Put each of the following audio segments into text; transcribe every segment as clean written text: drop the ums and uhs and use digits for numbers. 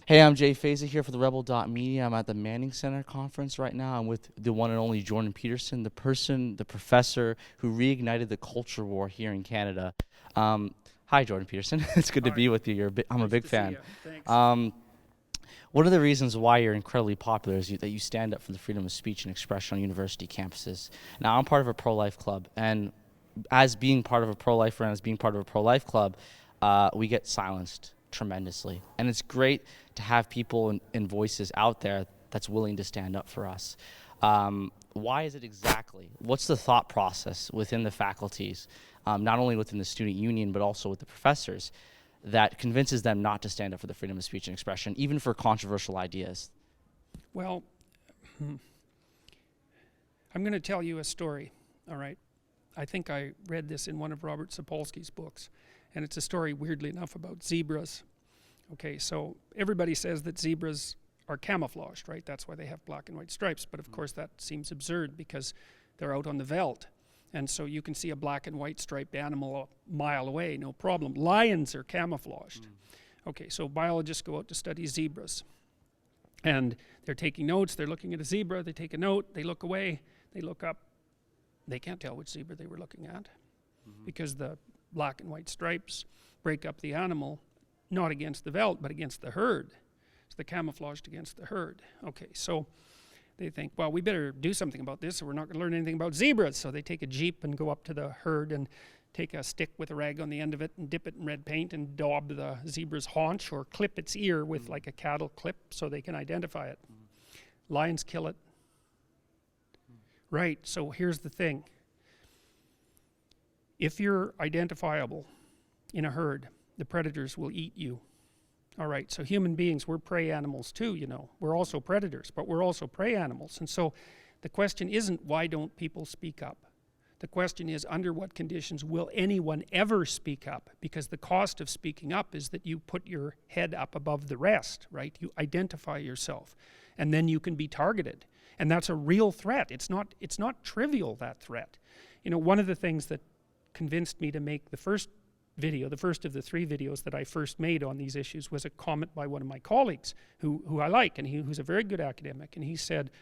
Hey, I'm Jay Feza here for the Rebel.media. I'm at the Manning Center conference right now. I'm with the one and only Jordan Peterson, the professor who reignited the culture war here in Canada. Hi, Jordan Peterson. It's good to Hi. be with you. I'm a Nice big to see fan. you. Thanks. One of the reasons why you're incredibly popular is that you stand up for the freedom of speech and expression on university campuses. Now, I'm part of a pro-life club, and as being part of a pro-lifer and as being part of a pro-life club, we get silenced tremendously. And it's great to have people and voices out there that's willing to stand up for us. Why is it exactly? What's the thought process within the faculties, not only within the student union, but also with the professors, that convinces them not to stand up for the freedom of speech and expression, even for controversial ideas? Well, I'm going to tell you a story, all right? I think I read this in one of Robert Sapolsky's books, and it's a story, weirdly enough, about zebras. Okay, so everybody says that zebras are camouflaged, right? That's why they have black and white stripes, but of course that seems absurd because they're out on the veldt. And so you can see a black and white striped animal a mile away, no problem. Lions are camouflaged. Okay, so biologists go out to study zebras. And they're taking notes, they're looking at a zebra, they take a note, they look away, they look up. They can't tell which zebra they were looking at because the black and white stripes break up the animal, not against the veldt, but against the herd. So they're camouflaged against the herd. Okay, so they think, well, we better do something about this or we're not going to learn anything about zebras. So they take a jeep and go up to the herd and take a stick with a rag on the end of it and dip it in red paint and daub the zebra's haunch or clip its ear with like a cattle clip so they can identify it. Lions kill it. Right, so here's the thing. If you're identifiable in a herd, the predators will eat you. All right, so human beings, we're prey animals too, you know. We're also predators, but we're also prey animals. And so the question isn't why don't people speak up? The question is under what conditions will anyone ever speak up? Because the cost of speaking up is that you put your head up above the rest, right? You identify yourself, and then you can be targeted. And that's a real threat. It's not trivial, that threat. You know, one of the things that convinced me to make the first video, the first of the 3 videos that I first made on these issues, was a comment by one of my colleagues who I like, and who's a very good academic. And he said,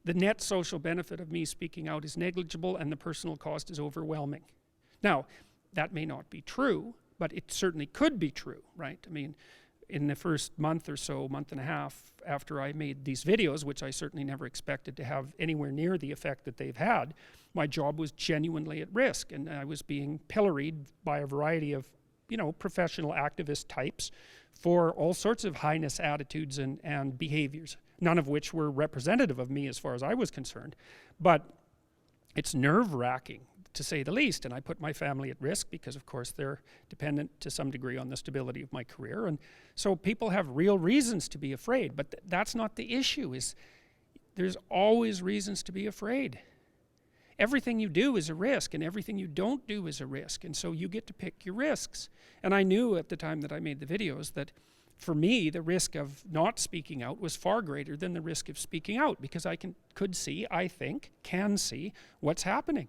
the net social benefit of me speaking out is negligible and the personal cost is overwhelming. Now, that may not be true, but it certainly could be true, right? I mean, in the first month or so, month and a half after I made these videos, which I certainly never expected to have anywhere near the effect that they've had, my job was genuinely at risk, and I was being pilloried by a variety of, you know, professional activist types for all sorts of heinous attitudes and behaviors, none of which were representative of me as far as I was concerned. But it's nerve-wracking, to say the least, and I put my family at risk because of course they're dependent to some degree on the stability of my career, and so people have real reasons to be afraid. But that's not the issue. Is there's always reasons to be afraid. Everything you do is a risk, and everything you don't do is a risk, and so you get to pick your risks. And I knew at the time that I made the videos that for me the risk of not speaking out was far greater than the risk of speaking out, because I could see, I think, can see what's happening.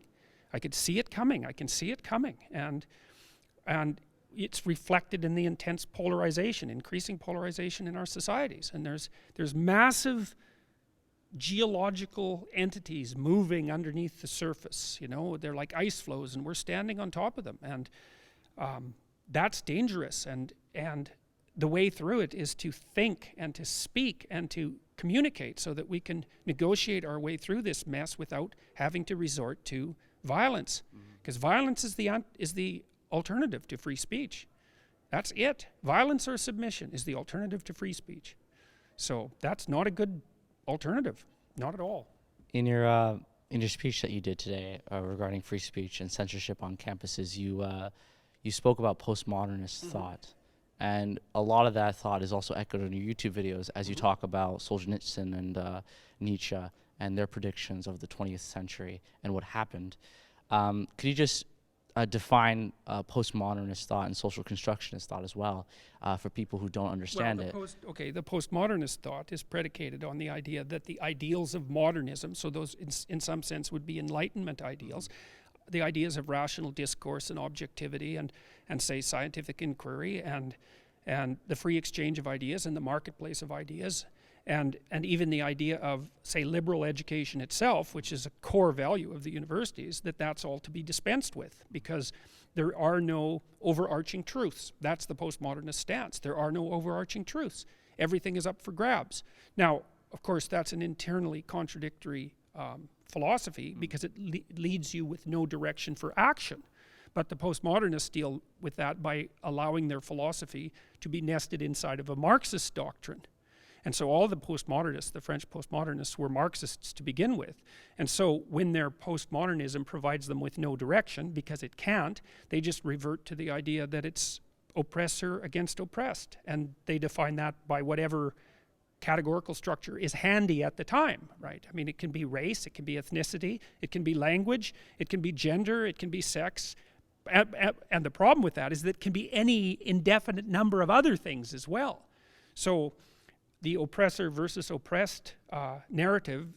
I could see it coming. I can see it coming, and it's reflected in the intense polarization, increasing polarization in our societies. And there's massive geological entities moving underneath the surface. You know, they're like ice flows, and we're standing on top of them, and that's dangerous. And the way through it is to think and to speak and to communicate so that we can negotiate our way through this mess without having to resort to violence, because violence is the alternative to free speech. That's it. Violence or submission is the alternative to free speech. So that's not a good alternative, not at all. In your speech that you did today regarding free speech and censorship on campuses, you spoke about postmodernist thought, and a lot of that thought is also echoed in your YouTube videos as you talk about Solzhenitsyn and Nietzsche and their predictions of the 20th century and what happened. Could you just define postmodernist thought and social constructionist thought as well for people who don't understand it? The postmodernist thought is predicated on the idea that the ideals of modernism, so those in some sense would be Enlightenment ideals, the ideas of rational discourse and objectivity and say scientific inquiry and and the free exchange of ideas and the marketplace of ideas, and even the idea of, say, liberal education itself, which is a core value of the universities, that's all to be dispensed with, because there are no overarching truths. That's the postmodernist stance. There are no overarching truths. Everything is up for grabs. Now, of course, that's an internally contradictory philosophy, because it leads you with no direction for action. But the postmodernists deal with that by allowing their philosophy to be nested inside of a Marxist doctrine. And so all the postmodernists, the French postmodernists, were Marxists to begin with. And so when their postmodernism provides them with no direction, because it can't, they just revert to the idea that it's oppressor against oppressed. And they define that by whatever categorical structure is handy at the time, right? I mean, it can be race, it can be ethnicity, it can be language, it can be gender, it can be sex. And the problem with that is that it can be any indefinite number of other things as well. So the oppressor versus oppressed narrative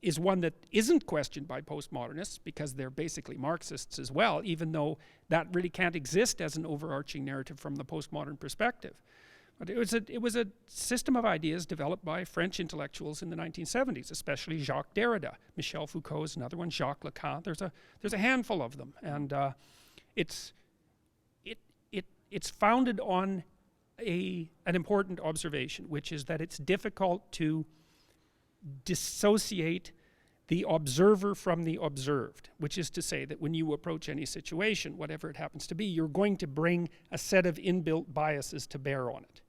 is one that isn't questioned by postmodernists, because they're basically Marxists as well, even though that really can't exist as an overarching narrative from the postmodern perspective. But it was a system of ideas developed by French intellectuals in the 1970s, especially Jacques Derrida. Michel Foucault is another one, Jacques Lacan. There's a handful of them, and it's founded on an important observation, which is that it's difficult to dissociate the observer from the observed, which is to say that when you approach any situation, whatever it happens to be, you're going to bring a set of inbuilt biases to bear on it.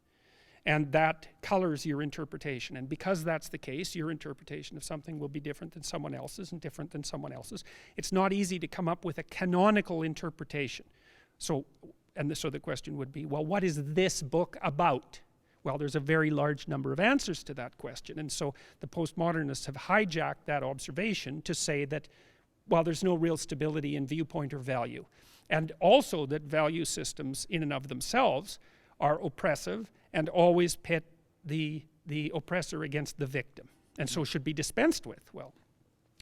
And that colors your interpretation. And because that's the case, your interpretation of something will be different than someone else's and different than someone else's. It's not easy to come up with a canonical interpretation. So the question would be, well, what is this book about? Well, there's a very large number of answers to that question. And so the postmodernists have hijacked that observation to say that, well, there's no real stability in viewpoint or value. And also that value systems in and of themselves are oppressive and always pit the oppressor against the victim, and so should be dispensed with. Well,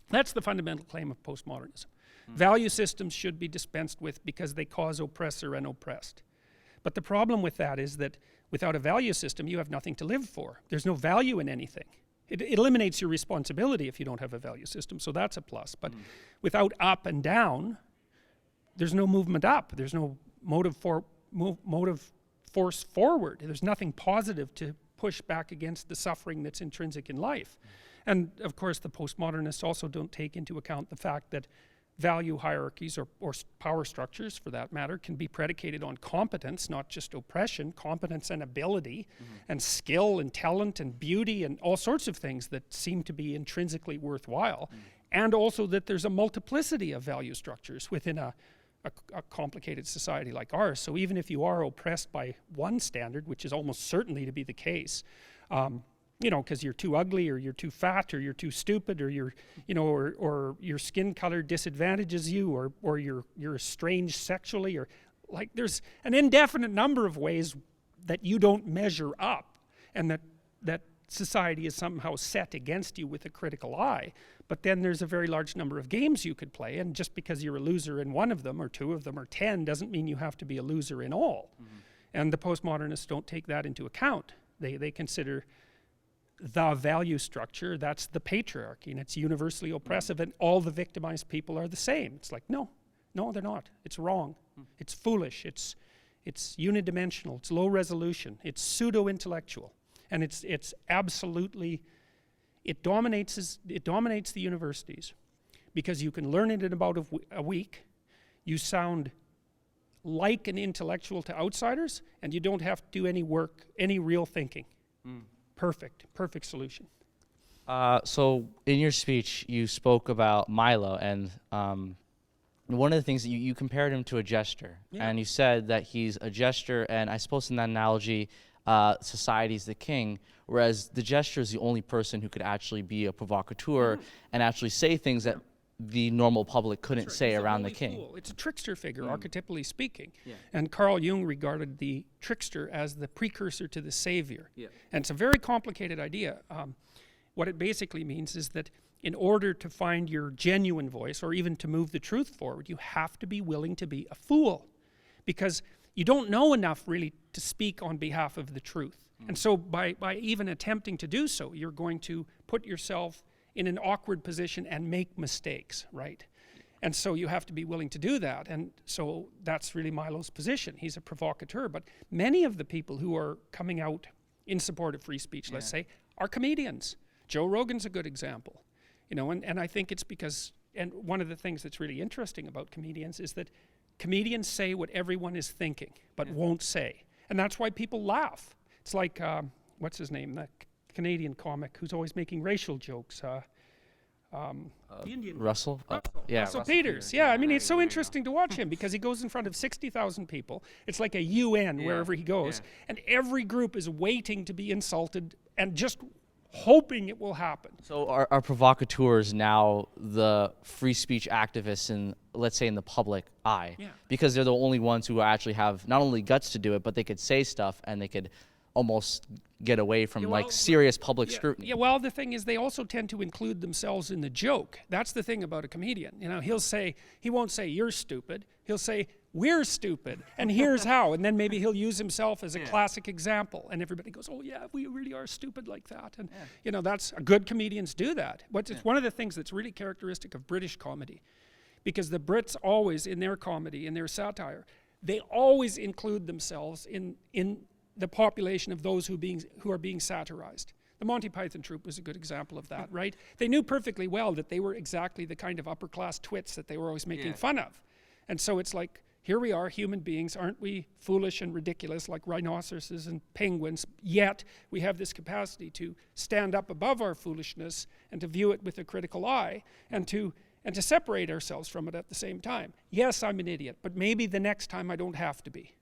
that's the fundamental claim of postmodernism. Value systems should be dispensed with because they cause oppressor and oppressed. But the problem with that is that without a value system, you have nothing to live for. There's no value in anything. It eliminates your responsibility if you don't have a value system, so that's a plus. But without up and down, there's no movement up. There's no motive force forward. There's nothing positive to push back against the suffering that's intrinsic in life. And of course, the postmodernists also don't take into account the fact that value hierarchies or power structures, for that matter, can be predicated on competence, not just oppression, competence and ability, and skill and talent and beauty and all sorts of things that seem to be intrinsically worthwhile. And also that there's a multiplicity of value structures within a complicated society like ours. So even if you are oppressed by one standard, which is almost certainly to be the case, you know, because you're too ugly or you're too fat or you're too stupid or you're, you know, or your skin color disadvantages you or you're estranged sexually, or like there's an indefinite number of ways that you don't measure up, and that society is somehow set against you with a critical eye. But then there's a very large number of games you could play, and just because you're a loser in one of them or two of them or 10 doesn't mean you have to be a loser in all. And the postmodernists don't take that into account. They consider the value structure, that's the patriarchy, and it's universally oppressive, and all the victimized people are the same. It's like, no, they're not. It's wrong. It's foolish. It's unidimensional. It's low resolution. It's pseudo-intellectual. And it's absolutely, it dominates the universities, because you can learn it in about a week. You sound like an intellectual to outsiders, and you don't have to do any work, any real thinking. Perfect solution. So in your speech, you spoke about Milo, and one of the things that you compared him to a jester, and you said that he's a jester, and I suppose in that analogy, society's the king, whereas the jester is the only person who could actually be a provocateur and actually say things that the normal public couldn't say around the king. Fool. It's a trickster figure, archetypally speaking. And Carl Jung regarded the trickster as the precursor to the savior. And it's a very complicated idea. What it basically means is that in order to find your genuine voice, or even to move the truth forward, you have to be willing to be a fool. Because you don't know enough really to speak on behalf of the truth. And so by even attempting to do so, you're going to put yourself in an awkward position and make mistakes, right? And so you have to be willing to do that. And so that's really Milo's position. He's a provocateur. But many of the people who are coming out in support of free speech, let's say, are comedians. Joe Rogan's a good example. You know, and I think it's because, and one of the things that's really interesting about comedians is that comedians say what everyone is thinking, but won't say. And that's why people laugh. It's like, what's his name, the Canadian comic who's always making racial jokes. The Indian Russell? Russell Peters. Yeah, I mean, it's so interesting to watch him because he goes in front of 60,000 people. It's like a UN wherever he goes. And every group is waiting to be insulted and just hoping it will happen. So are provocateurs now the free speech activists in, let's say, in the public eye? Yeah. Because they're the only ones who actually have not only guts to do it, but they could say stuff and they could almost get away from serious public scrutiny. Yeah, well, the thing is they also tend to include themselves in the joke. That's the thing about a comedian. You know, he won't say you're stupid. He'll say we're stupid and here's how. And then maybe he'll use himself as a classic example. And everybody goes, oh yeah, we really are stupid like that. And you know, that's good comedians do that. It's one of the things that's really characteristic of British comedy. Because the Brits always, in their comedy, in their satire, they always include themselves in the population of those who are being satirized. The Monty Python troupe was a good example of that, right? They knew perfectly well that they were exactly the kind of upper class twits that they were always making fun of. And so it's like, here we are, human beings, aren't we foolish and ridiculous like rhinoceroses and penguins, yet we have this capacity to stand up above our foolishness and to view it with a critical eye and to separate ourselves from it at the same time. Yes, I'm an idiot, but maybe the next time I don't have to be.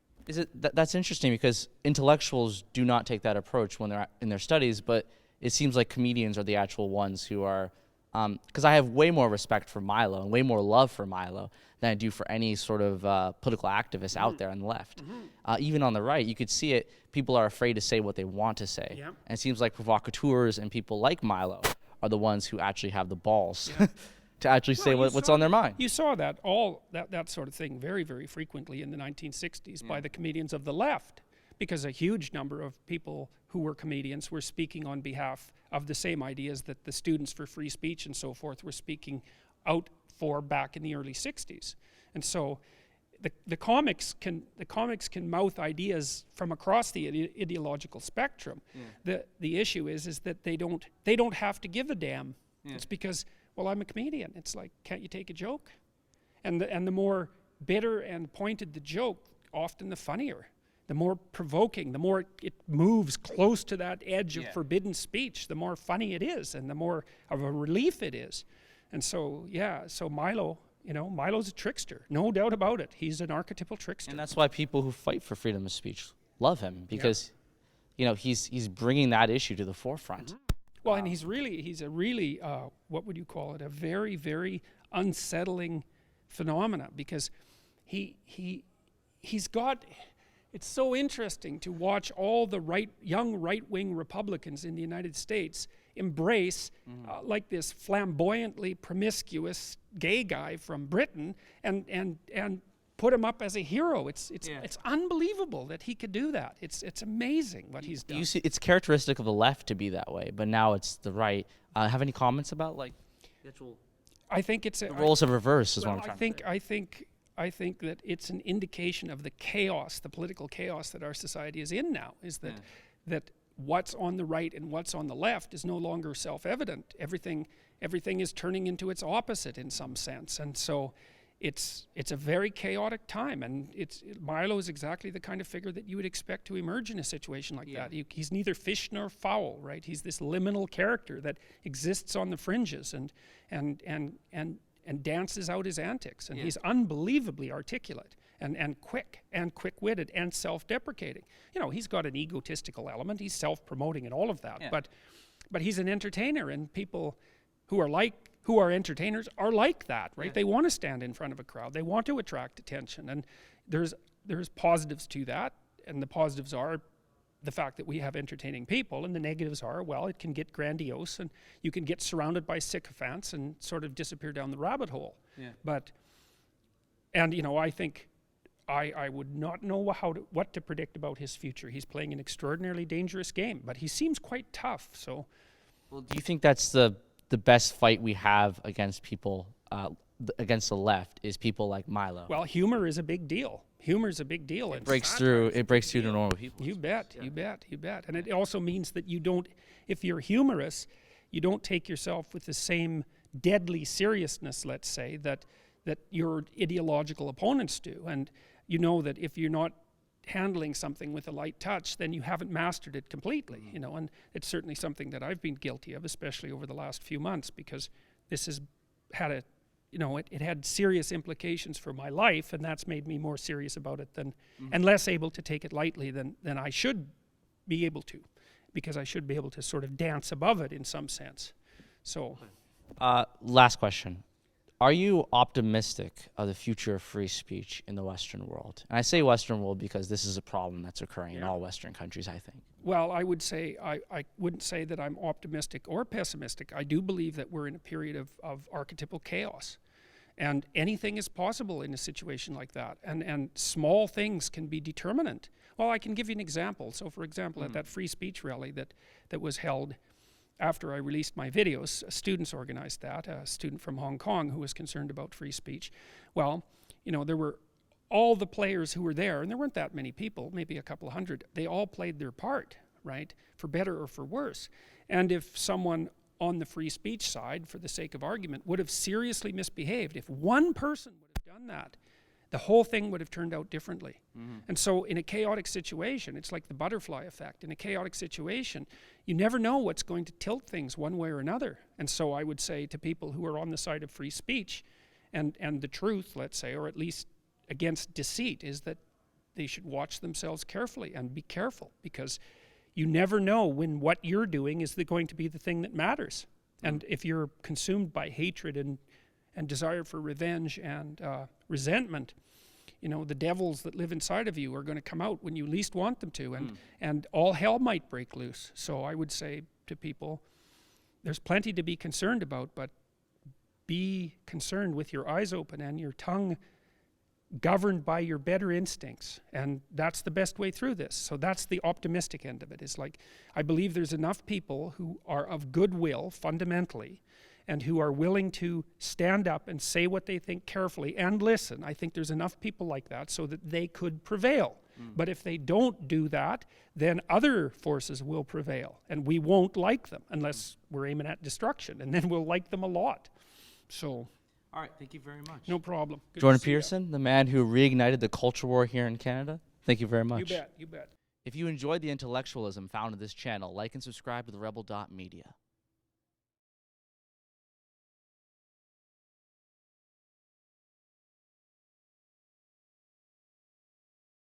That's interesting because intellectuals do not take that approach when they're in their studies, but it seems like comedians are the actual ones who are, because I have way more respect for Milo and way more love for Milo than I do for any sort of political activist out there on the left. Even on the right, you could see it, people are afraid to say what they want to say. Yeah. And it seems like provocateurs and people like Milo are the ones who actually have the balls to actually say what's on their mind. You saw that sort of thing very, very frequently in the 1960s by the comedians of the left, because a huge number of people who were comedians were speaking on behalf of the same ideas that the students for free speech and so forth were speaking out for back in the early 60s. And so the comics can mouth ideas from across the ideological spectrum. The issue is that they don't have to give a damn. It's because, well, I'm a comedian. It's like, can't you take a joke? And the more bitter and pointed the joke, often the funnier. The more provoking, the more it moves close to that edge of forbidden speech, the more funny it is and the more of a relief it is. And so, so Milo, Milo's a trickster, no doubt about it. He's an archetypal trickster. And that's why people who fight for freedom of speech love him, because he's bringing that issue to the forefront. Well, and he's a really, what would you call it? A very, very unsettling phenomena, because he's got. It's so interesting to watch all the young right-wing Republicans in the United States embrace like this flamboyantly promiscuous gay guy from Britain and put him up as a hero. It's unbelievable that he could do that. It's amazing what he's done. You see, it's characteristic of the left to be that way, but now it's the right. Have any comments about the actual? I think it's the roles have reversed. Is what I'm trying to say. I think that it's an indication of the chaos, the political chaos that our society is in now. Is that what's on the right and what's on the left is no longer self-evident. Everything is turning into its opposite in some sense, and so. It's a very chaotic time, and Milo is exactly the kind of figure that you would expect to emerge in a situation like that. He's neither fish nor fowl, right? He's this liminal character that exists on the fringes and dances out his antics, and he's unbelievably articulate and quick-witted and self-deprecating. He's got an egotistical element. He's self-promoting and all of that, but he's an entertainer, and people who are entertainers are like that, right? They want to stand in front of a crowd. They want to attract attention, and there's positives to that, and the positives are the fact that we have entertaining people, and the negatives are, well, it can get grandiose, and you can get surrounded by sycophants and sort of disappear down the rabbit hole. I think I would not know what to predict about his future. He's playing an extraordinarily dangerous game, but he seems quite tough. So, Well, do you think that's the best fight we have against people, against the left, is people like Milo? well, humor is a big deal. Humor is a big deal. It breaks through to normal people. You bet, you bet, you bet. And it also means that you don't, if you're humorous, you don't take yourself with the same deadly seriousness, let's say, that your ideological opponents do. And you know that if you're not handling something with a light touch, then you haven't mastered it completely, you know. And it's certainly something that I've been guilty of, especially over the last few months, because this has had a, you know, it had serious implications for my life, and that's made me more serious about it than, and less able to take it lightly than I should be able to, because I should be able to sort of dance above it in some sense. So, last question. Are you optimistic of the future of free speech in the Western world? And I say Western world because this is a problem that's occurring in all Western countries, I think. well, I would say, I wouldn't say that I'm optimistic or pessimistic. I do believe that we're in a period of archetypal chaos. And anything is possible in a situation like that. And small things can be determinant. Well, I can give you an example. So, for example, at that free speech rally that was held after I released my videos, students organized that, a student from Hong Kong who was concerned about free speech. Well, you know, there were all the players who were there, and there weren't that many people, maybe a couple hundred. They all played their part, right, for better or for worse. And if someone on the free speech side, for the sake of argument, would have seriously misbehaved, if one person would have done that, the whole thing would have turned out differently. And so in a chaotic situation, it's like the butterfly effect. In a chaotic situation, you never know what's going to tilt things one way or another. And so I would say to people who are on the side of free speech and the truth, let's say, or at least against deceit, is that they should watch themselves carefully and be careful, because you never know when what you're doing is going to be the thing that matters. And if you're consumed by hatred and desire for revenge and resentment, you know, the devils that live inside of you are going to come out when you least want them to, and all hell might break loose. So I would say to people, there's plenty to be concerned about, but be concerned with your eyes open and your tongue governed by your better instincts. And that's the best way through this. So that's the optimistic end of it. It's like, I believe there's enough people who are of goodwill fundamentally, and who are willing to stand up and say what they think carefully and listen. I think there's enough people like that so that they could prevail. But if they don't do that, then other forces will prevail, and we won't like them unless we're aiming at destruction, and then we'll like them a lot. So, All right, thank you very much. no problem. Good Jordan to see ya. Peterson, the man who reignited the culture war here in Canada. Thank you very much. You bet, you bet. If you enjoyed the intellectualism found in this channel, like and subscribe to the Rebel Media.